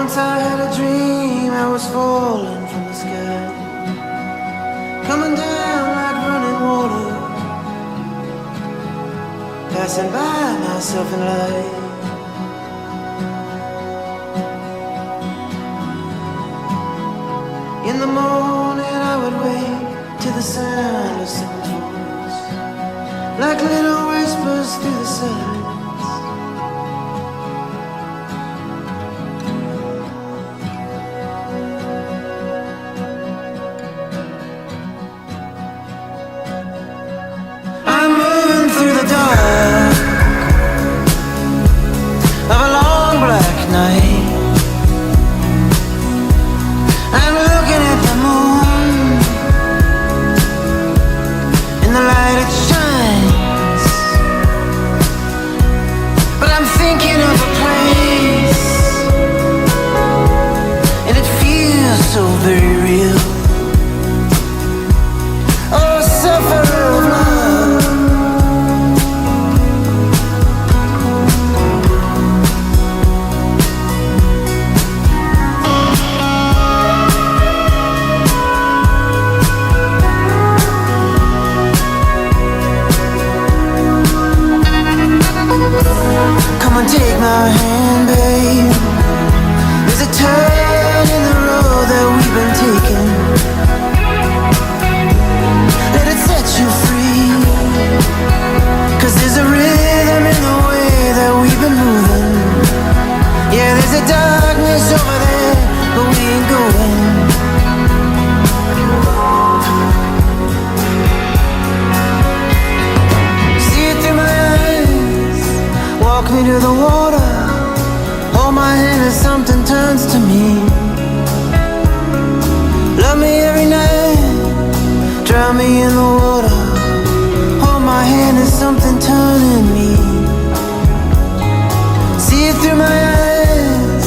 Once I had a dream I was falling from the sky, coming down like running water, passing by myself in light. In the morning I would wake to the sound of someone's voice, like little whispers whispers through the silence. I'm moving through the dark of a long black night. I'm looking at the moon in the light it shines, but I'm thinking of a place, and it feels so very real. Oh, sufferer of love, come and take my hand, babe. There's a turn in the road that we've been taking. Let it set you free, 'cause there's a rhythm in the way that we've been moving. Yeah, there's a darkness over there, but we ain't going. See it through my eyes, walk me to the water, hold my hand as something turns to me. Love me every night, drown me in the water, hold my hand as something turning me. See it through my eyes,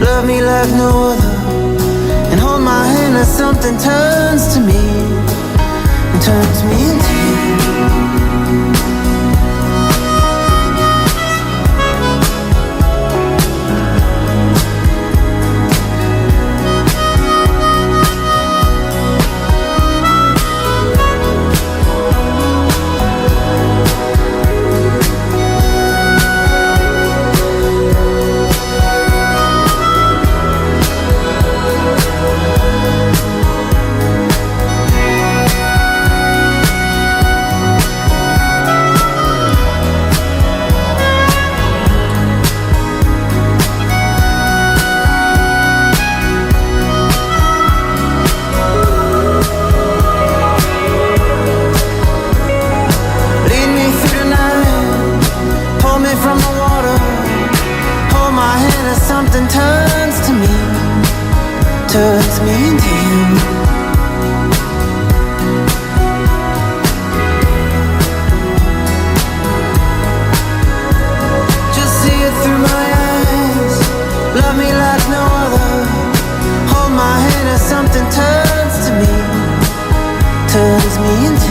love me like no other, and hold my hand as something turns to me and turns me into you. Lead me through the night, pull me from the water, hold my hand as something turns to me, turns me into you. Just see it through my eyes, love me like no other, hold my hand as something turns to me, turns me into